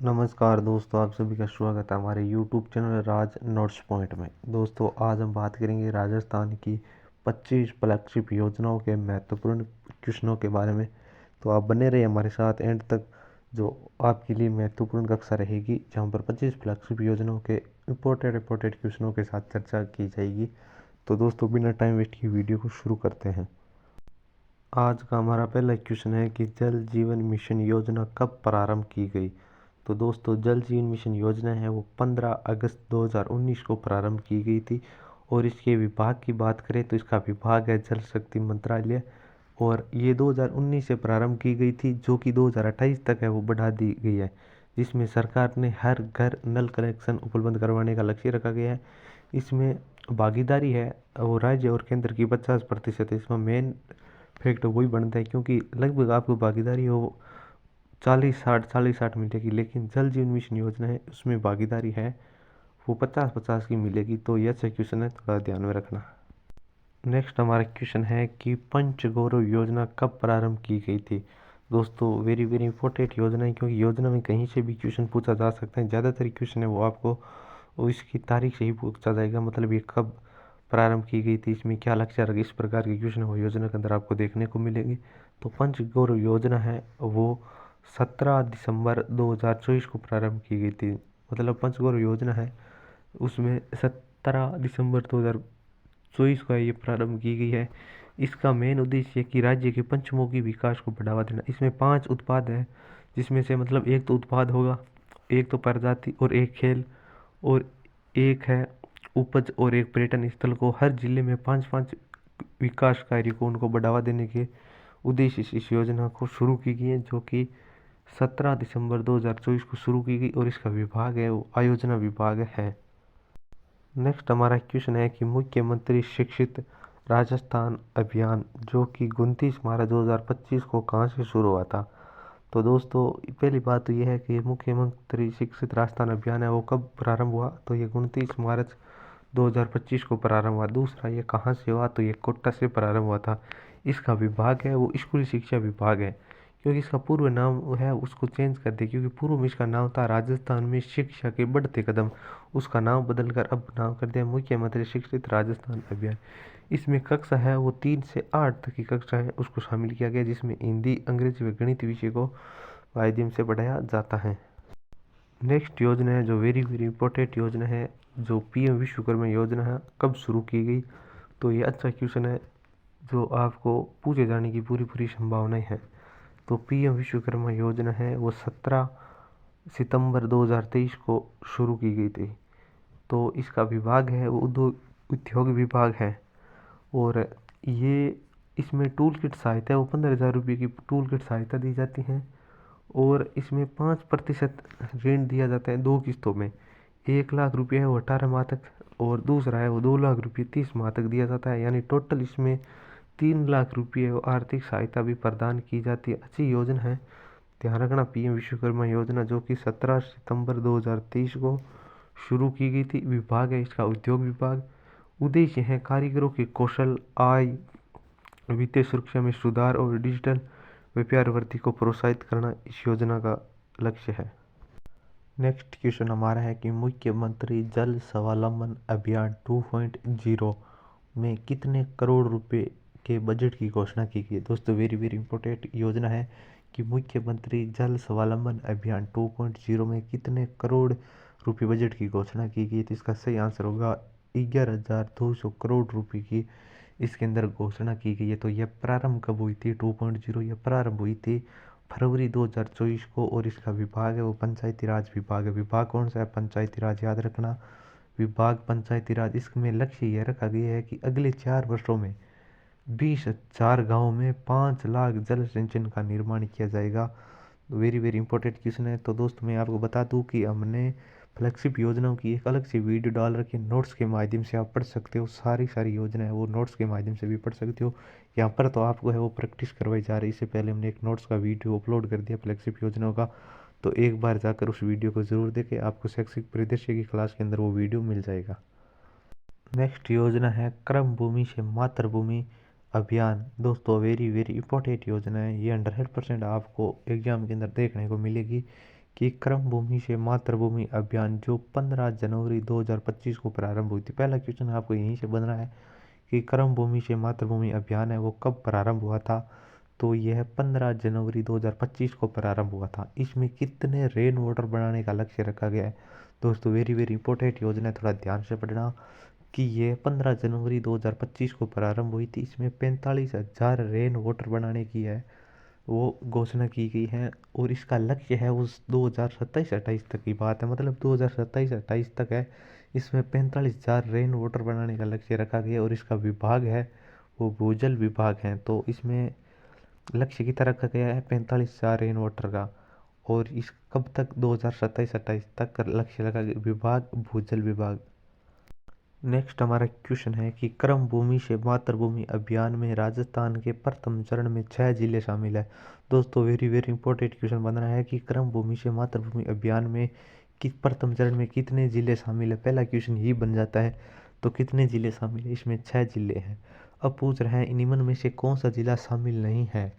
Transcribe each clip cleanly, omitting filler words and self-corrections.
नमस्कार दोस्तों, आप सभी का स्वागत है हमारे YouTube चैनल राज नोट्स पॉइंट में। दोस्तों, आज हम बात करेंगे राजस्थान की 25 फ्लैगशिप योजनाओं के महत्वपूर्ण क्वेश्चनों के बारे में। तो आप बने रहिए हमारे साथ एंड तक, जो आपके लिए महत्वपूर्ण कक्षा रहेगी, जहाँ पर 25 फ्लैगशिप योजनाओं के इम्पोर्टेंट क्वेश्चनों के साथ चर्चा की जाएगी। तो दोस्तों, बिना टाइम वेस्ट की वीडियो को शुरू करते हैं। आज का हमारा पहला क्वेश्चन है कि जल जीवन मिशन योजना कब प्रारंभ की गई। तो दोस्तों, जल जीवन मिशन योजना है वो 15 अगस्त 2019 को प्रारंभ की गई थी। और इसके विभाग की बात करें तो इसका विभाग है जल शक्ति मंत्रालय। और ये 2019 से प्रारंभ की गई थी, जो कि 2028 तक है वो बढ़ा दी गई है, जिसमें सरकार ने हर घर नल कनेक्शन उपलब्ध करवाने का लक्ष्य रखा गया है। इसमें भागीदारी है वो राज्य और केंद्र की 50% है। इसमें मेन फैक्ट वही बनता है, क्योंकि लगभग आपको भागीदारी हो 40-60 मिलेगी, लेकिन जल जीवन मिशन योजना है उसमें भागीदारी है वो 50-50 की मिलेगी। तो यह अच्छा क्वेश्चन है, थोड़ा ध्यान में रखना। नेक्स्ट हमारा क्वेश्चन है कि पंच गौरव योजना कब प्रारंभ की गई थी। दोस्तों, वेरी वेरी इंपॉर्टेंट योजना है, क्योंकि योजना में कहीं से भी क्वेश्चन पूछा जा सकता है। ज़्यादातर क्वेश्चन है वो आपको इसकी तारीख से ही पूछा जाएगा, मतलब ये कब प्रारंभ की गई थी, इसमें क्या लक्ष्य रखा, इस प्रकार के क्वेश्चन वो योजना के अंदर आपको देखने को मिलेगी। तो पंच गौरव योजना है वो 17 दिसंबर 2024 को प्रारंभ की गई थी। मतलब पंच गौरव योजना है उसमें 17 दिसंबर 2024 को ये प्रारंभ की गई है। इसका मेन उद्देश्य है कि राज्य के पंचमुखी विकास को बढ़ावा देना। इसमें 5 उत्पाद है, जिसमें से मतलब एक तो उत्पाद होगा, एक तो प्रजाति, और एक खेल, और एक है उपज, और एक पर्यटन स्थल को हर जिले में 5-5 विकास कार्य को उनको बढ़ावा देने के उद्देश्य से इस योजना को शुरू की गई है, जो कि 17 दिसंबर 2024 को शुरू की गई। और इसका विभाग है वो आयोजना विभाग है। नेक्स्ट हमारा क्वेश्चन है कि मुख्यमंत्री शिक्षित राजस्थान अभियान, जो कि 29 मार्च 2025 को कहाँ से शुरू हुआ था। तो दोस्तों, पहली बात तो यह है कि मुख्यमंत्री शिक्षित राजस्थान अभियान है वो कब प्रारंभ हुआ। तो ये 29 मार्च 2025 को प्रारंभ हुआ। दूसरा, ये कहाँ से हुआ, तो ये कोटा से प्रारंभ हुआ था। इसका विभाग है वो स्कूली शिक्षा विभाग है, क्योंकि इसका पूर्व नाम है उसको चेंज कर दिया, क्योंकि पूर्व में इसका नाम था राजस्थान में शिक्षा के बढ़ते कदम। उसका नाम बदलकर अब नाम कर दिया मुख्यमंत्री शिक्षित राजस्थान अभियान। इसमें कक्षा है वो 3 से 8 तक की कक्षा है उसको शामिल किया गया, जिसमें हिंदी, अंग्रेजी व गणित विषय को माध्यम से पढ़ाया जाता है। नेक्स्ट योजना है जो वेरी वेरी इंपॉर्टेंट योजना है, जो पीएम विश्वकर्मा योजना है, कब शुरू की गई। तो ये अच्छा क्वेश्चन है जो आपको पूछे जाने की पूरी पूरी संभावनाएं हैं। तो पीएम विश्वकर्मा योजना है वो 17 सितंबर 2023 को शुरू की गई थी। तो इसका विभाग है वो उद्योग विभाग है। और ये इसमें टूल किट सहायता है वो 15,000 रुपये की टूल किट सहायता दी जाती है। और इसमें 5% ऋण दिया जाता है 2 किस्तों में। 1 लाख रुपये है वो 18 माह तक, और दूसरा है वो 2 लाख रुपये 30 माह तक दिया जाता है। यानी टोटल इसमें 3 लाख रुपये वो आर्थिक सहायता भी प्रदान की जाती है। अच्छी योजना है, ध्यान रखना। पीएम विश्वकर्मा योजना जो कि 17 सितंबर 2023 को शुरू की गई थी। विभाग है इसका उद्योग विभाग। उद्देश्य है कारीगरों के कौशल, आय, वित्तीय सुरक्षा में सुधार और डिजिटल व्यापार वृद्धि को प्रोत्साहित करना इस योजना का लक्ष्य है। नेक्स्ट क्वेश्चन हमारा है कि मुख्यमंत्री जल स्वावलंबन अभियान 2.0 में कितने करोड़ रुपए के बजट की घोषणा की गई है। दोस्तों, वेरी वेरी इंपॉर्टेंट योजना है कि मुख्यमंत्री जल स्वावलंबन अभियान 2.0 में कितने करोड़ रुपए बजट की घोषणा की गई। तो इसका सही आंसर होगा 11,200 करोड़ रुपए की इसके अंदर घोषणा की गई है। तो यह प्रारंभ कब हुई थी 2.0, यह प्रारंभ हुई थी फरवरी 2024 को। और इसका विभाग है वो पंचायती राज विभाग है। विभाग कौन सा है, पंचायती राज, याद रखना। विभाग पंचायती राज। इसमें लक्ष्य यह रखा गया है कि अगले 4 वर्षों में 20,000 गाँव में 5 लाख जल संचयन का निर्माण किया जाएगा। वेरी वेरी इंपॉर्टेंट क्वेश्चन है। तो दोस्तों, मैं आपको बता दूं कि हमने फ्लैगशिप योजनाओं की एक अलग से वीडियो डाल रखी है, नोट्स के माध्यम से आप पढ़ सकते हो। सारी सारी योजनाएं वो नोट्स के माध्यम से भी पढ़ सकते हो। यहाँ पर तो आपको है वो प्रैक्टिस करवाई जा रही है। इससे पहले हमने एक नोट्स का वीडियो अपलोड कर दिया फ्लैगशिप योजनाओं का, तो एक बार जाकर उस वीडियो को ज़रूर देखें, आपको शैक्षिक परिदृश्य की क्लास के अंदर वो वीडियो मिल जाएगा। नेक्स्ट योजना है क्रम भूमि से मातृभूमि अभियान। दोस्तों, वेरी वेरी इंपॉर्टेंट योजना है ये। 100% आपको एग्जाम के अंदर देखने को मिलेगी, कि क्रम भूमि से मातृभूमि अभियान जो 15 जनवरी 2025 को प्रारंभ हुई थी। पहला क्वेश्चन आपको यहीं से बन रहा है कि क्रम भूमि से मातृभूमि अभियान है वो कब प्रारंभ हुआ था। तो यह 15 जनवरी 2025 को प्रारंभ हुआ था। इसमें कितने रेन वाटर बनाने का लक्ष्य रखा गया है। दोस्तों वेरी वेरी इंपॉर्टेंट योजना है, थोड़ा ध्यान से पढ़ना कि ये 15 जनवरी 2025 को प्रारंभ हुई थी। इसमें 45,000 रेन वाटर बनाने की है वो घोषणा की गई है और इसका लक्ष्य है उस 2027-28 तक की बात है, मतलब 2027-28 तक है। इसमें 45,000 रेन वाटर बनाने का लक्ष्य रखा गया और इसका विभाग है वो भूजल विभाग है। तो इसमें लक्ष्य की तरह रखा गया है 45,000 रेन वाटर का और इस कब तक 2027-28 तक का लक्ष्य रखा गया, विभाग भूजल विभाग। नेक्स्ट हमारा क्वेश्चन है कि क्रम भूमि से मातृभूमि अभियान में राजस्थान के प्रथम चरण में 6 जिले शामिल है। दोस्तों वेरी वेरी इंपॉर्टेंट क्वेश्चन बन रहा है कि क्रम भूमि से मातृभूमि अभियान में किस प्रथम चरण में कितने जिले शामिल है। पहला क्वेश्चन ही बन जाता है तो कितने जिले शामिल है, इसमें 6 जिले हैं। अब पूछ रहे हैं निम्न में से कौन सा जिला शामिल नहीं है।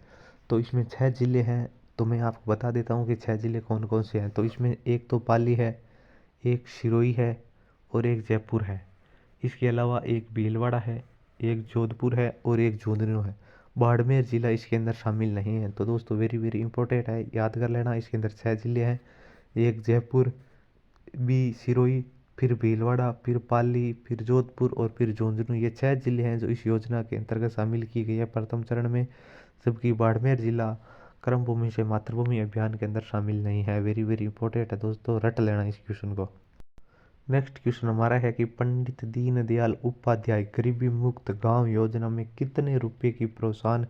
तो इसमें 6 जिले हैं, तो मैं आपको बता देता हूँ कि 6 जिले कौन कौन से हैं। तो इसमें एक तो पाली है, एक सिरोही है और एक जयपुर है। इसके अलावा एक भीलवाड़ा है, एक जोधपुर है और एक झुंझुनू है। बाड़मेर जिला इसके अंदर शामिल नहीं है। तो दोस्तों वेरी वेरी इंपॉर्टेंट है, याद कर लेना। इसके अंदर 6 जिले हैं, एक जयपुर, बी सिरोही, फिर भीलवाड़ा, फिर पाली, फिर जोधपुर और फिर झुंझुनू। ये 6 जिले हैं जो इस योजना के अंतर्गत शामिल की गई है प्रथम चरण में, जबकि बाड़मेर जिला क्रम भूमि से मातृभूमि अभियान के अंदर शामिल नहीं है। वेरी वेरी इंपॉर्टेंट है दोस्तों, रट लेना इस क्वेश्चन को। नेक्स्ट क्वेश्चन हमारा है कि पंडित दीनदयाल उपाध्याय गरीबी मुक्त गांव योजना में कितने रुपए की प्रोत्साहन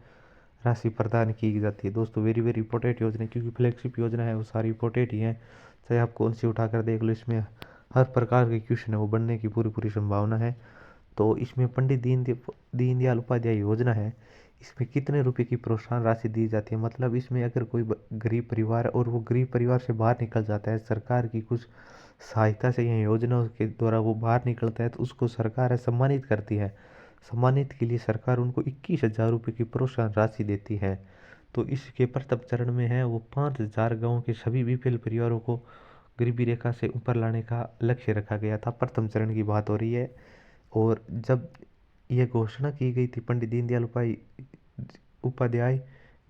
राशि प्रदान की जाती है। दोस्तों वेरी वेरी इंपॉर्टेंट योजना है, क्योंकि फ्लैगशिप योजना है वो सारी इंपॉर्टेंट ही है, चाहे आप कौन सी उठाकर देख लो, इसमें हर प्रकार के क्वेश्चन है वो बनने की पूरी पूरी संभावना है। तो इसमें पंडित दीनदयाल उपाध्याय योजना है, इसमें कितने रुपए की प्रोत्साहन राशि दी जाती है। मतलब इसमें अगर कोई गरीब परिवार है और वो गरीब परिवार से बाहर निकल जाता है, सरकार की कुछ सहायता से या योजना के द्वारा वो बाहर निकलता है, तो उसको सरकार है सम्मानित करती है। सम्मानित के लिए सरकार उनको 21,000 रुपये की प्रोत्साहन राशि देती है। तो इसके प्रथम चरण में है वो 5,000 गाँव के सभी बीपीएल परिवारों को गरीबी रेखा से ऊपर लाने का लक्ष्य रखा गया था। प्रथम चरण की बात हो रही है। और जब यह घोषणा की गई थी पंडित दीनदयाल उपाध्याय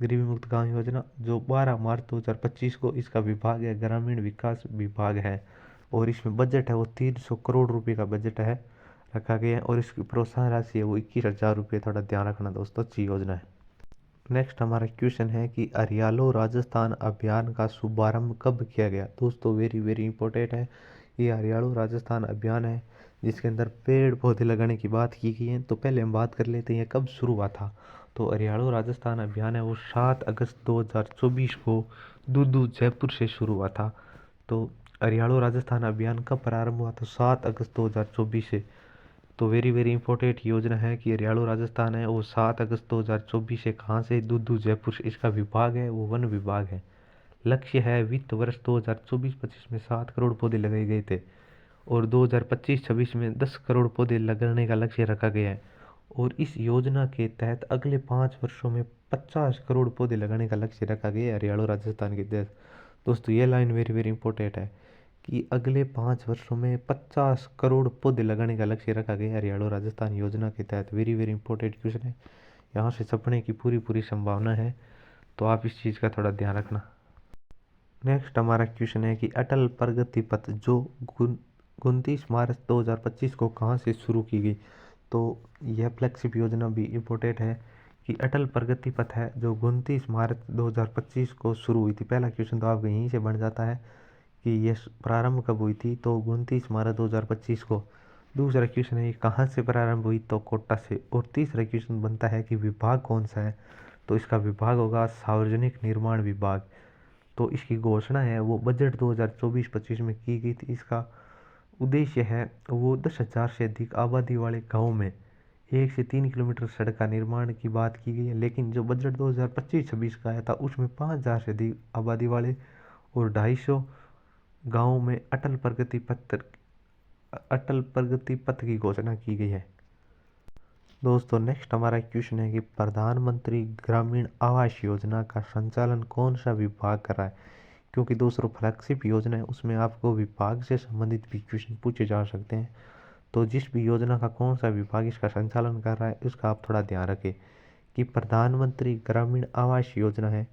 गरीबी मुक्त गांव योजना, जो 12 मार्च 2025 को, इसका विभाग है ग्रामीण विकास विभाग है और इसमें बजट है वो 300 करोड़ रुपए का बजट है रखा गया है और इसकी प्रोत्साहन राशि है वो 21,000 रुपये। थोड़ा ध्यान रखना दोस्तों, अच्छी योजना है। नेक्स्ट हमारा क्वेश्चन है कि हरियालो राजस्थान अभियान का शुभारंभ कब किया गया। दोस्तों वेरी वेरी इंपॉर्टेंट है, ये हरियालो राजस्थान अभियान है जिसके अंदर पेड़ पौधे लगाने की बात की गई है। तो पहले हम बात कर लेते हैं कब शुरू हुआ था। तो हरियालो राजस्थान अभियान है वो 7 अगस्त 2024 को दूदू जयपुर से शुरू हुआ था। तो हरियालो राजस्थान अभियान कब प्रारंभ हुआ था, 7 अगस्त 2024 से। तो वेरी वेरी इंपॉर्टेंट योजना है कि हरियाणा राजस्थान है वो 7 अगस्त 2024 से कहाँ से, दूदू जयपुर से। इसका विभाग है वो वन विभाग है। लक्ष्य है वित्त वर्ष 2024-25 में 7 करोड़ पौधे लगाए गए थे और 2025-26 में 10 करोड़ पौधे लगाने का लक्ष्य रखा गया है। और इस योजना के तहत अगले 5 वर्षों में 50 करोड़ पौधे लगाने का लक्ष्य रखा गया है हरियाणा राजस्थान के तहत। दोस्तों ये लाइन वेरी वेरी इंपॉर्टेंट है कि अगले 5 वर्षों में 50 करोड़ पौधे लगाने का लक्ष्य रखा गया है हरियाणा राजस्थान योजना के तहत। वेरी वेरी इंपॉर्टेंट क्वेश्चन है, यहाँ से छपने की पूरी पूरी संभावना है, तो आप इस चीज़ का थोड़ा ध्यान रखना। नेक्स्ट हमारा क्वेश्चन है कि अटल प्रगति पथ जो 29 मार्च 2025 को कहाँ से शुरू की गई। तो यह फ्लैगशिप योजना भी इम्पोर्टेंट है कि अटल प्रगति पथ है जो 29 मार्च 2025 को शुरू हुई थी। पहला क्वेश्चन तो आपको यहीं से बन जाता है कि यह प्रारंभ कब हुई थी, तो 29 मार्च 2025 को। दूसरा क्वेश्चन है ये कहाँ से प्रारंभ हुई, तो कोटा से। और तीसरा क्वेश्चन बनता है कि विभाग कौन सा है, तो इसका विभाग होगा सार्वजनिक निर्माण विभाग। तो इसकी घोषणा है वो बजट 2024-25 में की गई थी। इसका उद्देश्य है वो 10,000 से अधिक आबादी वाले गाँव में 1 से 3 किलोमीटर सड़क का निर्माण की बात की गई है। लेकिन जो बजट 2025-26 का आया था उसमें 5,000 से अधिक आबादी वाले और 250 गाँव में अटल प्रगति पथ की घोषणा की गई है। दोस्तों नेक्स्ट हमारा क्वेश्चन है कि प्रधानमंत्री ग्रामीण आवास योजना का संचालन कौन सा विभाग कर रहा है। क्योंकि दोस्तों फ्लैगशिप योजना है उसमें आपको विभाग से संबंधित भी क्वेश्चन पूछे जा सकते हैं। तो जिस भी योजना का कौन सा विभाग इसका संचालन कर रहा है उसका आप थोड़ा ध्यान रखें। कि प्रधानमंत्री ग्रामीण आवास योजना है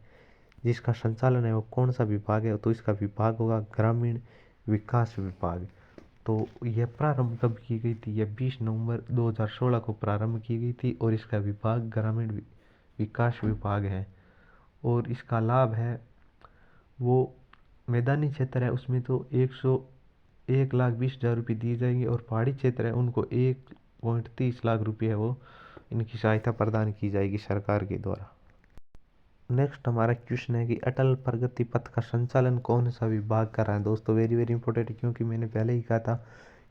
जिसका संचालन है वो कौन सा विभाग है, तो इसका विभाग होगा ग्रामीण विकास विभाग। तो यह प्रारंभ कब की गई थी, यह 20 नवंबर 2016 को प्रारंभ की गई थी और इसका विभाग ग्रामीण विकास विभाग है। और इसका लाभ है वो मैदानी क्षेत्र है उसमें तो 1,20,000 रुपये दी जाएगी, और पहाड़ी क्षेत्र है उनको 1.30 लाख रुपये है वो इनकी सहायता प्रदान की जाएगी सरकार के द्वारा। नेक्स्ट हमारा क्वेश्चन है कि अटल प्रगति पथ का संचालन कौन सा विभाग कर रहा है। दोस्तों वेरी वेरी इंपॉर्टेंट है, क्योंकि मैंने पहले ही कहा था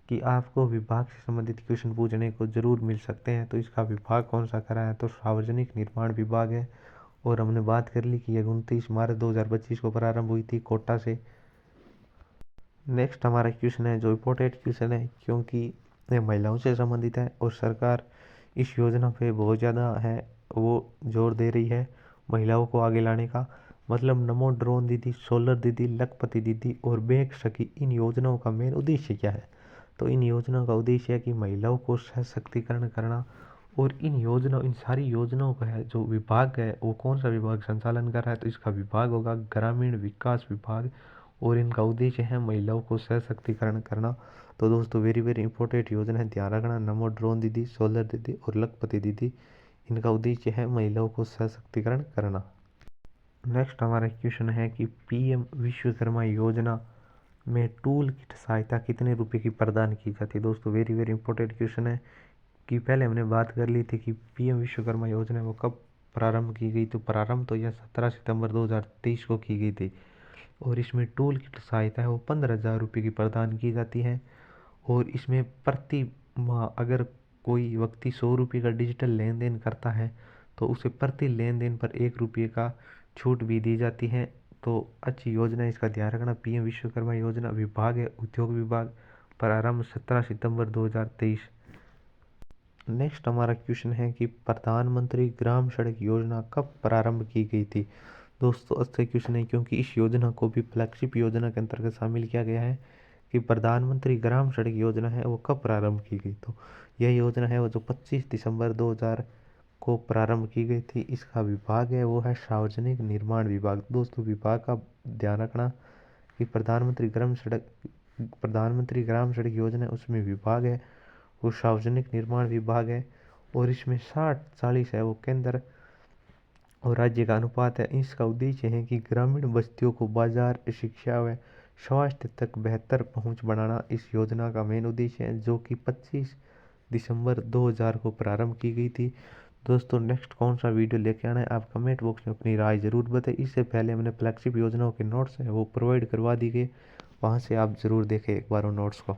कि आपको विभाग से संबंधित क्वेश्चन पूछने को जरूर मिल सकते हैं। तो इसका विभाग कौन सा कर रहा है, तो सार्वजनिक निर्माण विभाग है। और हमने बात कर ली कि यह 29 मार्च 2025 को प्रारंभ हुई थी कोटा से। नेक्स्ट हमारा क्वेश्चन है जो इम्पोर्टेंट क्वेश्चन है, क्योंकि ये महिलाओं से संबंधित है और सरकार इस योजना पे बहुत ज़्यादा है वो जोर दे रही है महिलाओं को आगे लाने का। मतलब नमो ड्रोन दीदी, सोलर दीदी, लखपति दीदी और बैंक सखी, इन योजनाओं का मेन उद्देश्य क्या है। तो इन योजनाओं का उद्देश्य है कि महिलाओं को सशक्तिकरण करना। और इन सारी योजनाओं का है जो विभाग है वो कौन सा विभाग संचालन कर रहा है, तो इसका विभाग होगा ग्रामीण विकास विभाग। और इनका उद्देश्य है महिलाओं को सशक्तिकरण करना। तो दोस्तों वेरी वेरी इंपॉर्टेंट योजना है, ध्यान रखना। नमो ड्रोन दीदी, सोलर दीदी और लखपति दीदी, इनका उद्देश्य है महिलाओं को सशक्तिकरण करना। नेक्स्ट हमारा क्वेश्चन है कि पीएम विश्वकर्मा योजना में टूल किट सहायता कितने रुपए की प्रदान की जाती है। दोस्तों वेरी वेरी इंपॉर्टेंट क्वेश्चन है कि पहले हमने बात कर ली थी कि पीएम विश्वकर्मा योजना वो कब प्रारंभ की गई। तो प्रारंभ तो यह 17 सितंबर 2023 को की गई थी। और इसमें टूल किट सहायता है वो 15,000 रुपये की प्रदान की जाती है। और इसमें प्रति माह अगर कोई व्यक्ति 100 रुपये का डिजिटल लेन देन करता है तो उसे प्रति लेन देन पर 1 रुपये का छूट भी दी जाती है। तो अच्छी योजना है, इसका ध्यान रखना। पीएम विश्वकर्मा योजना विभाग है उद्योग विभाग, प्रारंभ 17 सितंबर 2023। नेक्स्ट हमारा क्वेश्चन है कि प्रधानमंत्री ग्राम सड़क योजना कब प्रारंभ की गई थी। दोस्तों अच्छा क्वेश्चन है, क्योंकि इस योजना को भी फ्लैगशिप योजना के अंतर्गत शामिल किया गया है कि प्रधानमंत्री ग्राम सड़क योजना है वो कब प्रारंभ की गई। तो यह योजना है वो जो 25 दिसंबर 2000 को प्रारंभ की गई थी। इसका विभाग है वो है सार्वजनिक निर्माण विभाग। दोस्तों विभाग का ध्यान रखना कि प्रधानमंत्री ग्राम सड़क योजना उसमें विभाग है वो सार्वजनिक निर्माण विभाग है। और इसमें 60-40 है वो केंद्र और राज्य का अनुपात है। इसका उद्देश्य है कि ग्रामीण बस्तियों को बाजार, शिक्षा व स्वास्थ्य तक बेहतर पहुंच बनाना इस योजना का मेन उद्देश्य है, जो कि 25 दिसंबर 2000 को प्रारंभ की गई थी। दोस्तों नेक्स्ट कौन सा वीडियो लेके आना है आप कमेंट बॉक्स में अपनी राय जरूर बताएं। इससे पहले हमने फ्लैगशिप योजनाओं के नोट्स हैं वो प्रोवाइड करवा दी गए, वहाँ से आप ज़रूर देखें एक बार उन नोट्स को।